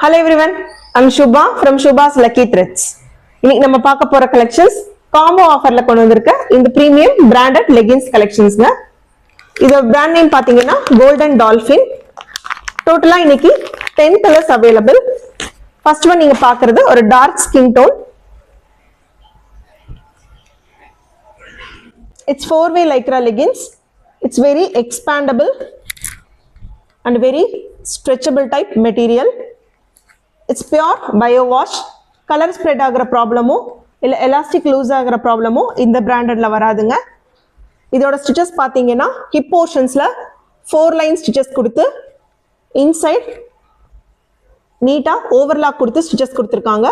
Hello everyone, I'm Shubha from Shubha's Lucky Threads. இன்னைக்கு நம்ம பார்க்க போற collections combo offerல கொண்டு வந்திருக்க இந்த premium branded leggings collectionsங்க. இதோட brand name பாத்தீங்கன்னா Golden Dolphin. டோட்டலா இன்னைக்கு 10 colors available. First one நீங்க பார்க்கிறது ஒரு dark skin tone. It's 4-way lycra leggings. It's very expandable and very stretchable type material. It's pure bio wash. Color spread ஆகிற ப்ராப்ளமோ இல்லை elastic loose ஆகிற ப்ராப்ளமோ இந்த பிராண்டட்ல வராதுங்க. இதோட ஸ்டிச்சஸ் பார்த்தீங்கன்னா ஹிப் போர்ஷன்ஸ்ல 4 லைன் ஸ்டிச்சஸ் கொடுத்து இன்சைட் நீட்டா ஓவர்லாக் கொடுத்து ஸ்டிச்சஸ் கொடுத்துருக்காங்க.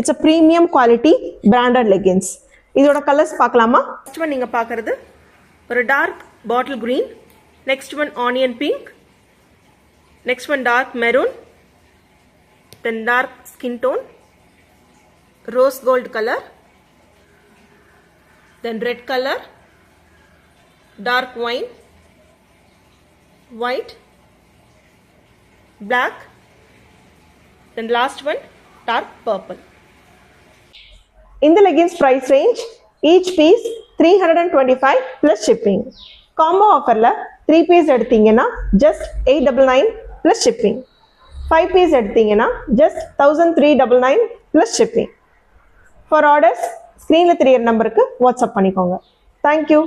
It's a premium quality branded leggings. இதோட கலர்ஸ் பார்க்கலாமா? ஃபர்ஸ்ட் ஒன் நீங்க பார்க்கறது ஒரு dark bottle green, next one onion pink, next one dark maroon, then dark skin tone, rose gold color, then red color, dark wine, white, black, then last one dark purple. In the leggings price range, each piece 325 plus shipping. Combo offer la 3 piece எடுத்தீங்கன்னா just 899 plus shipping. 5 piece எடுத்தீங்கன்னா just 1399 plus shipping. For orders screenல தெரியற நம்பருக்கு WhatsApp பண்ணிக்கோங்க. Thank you.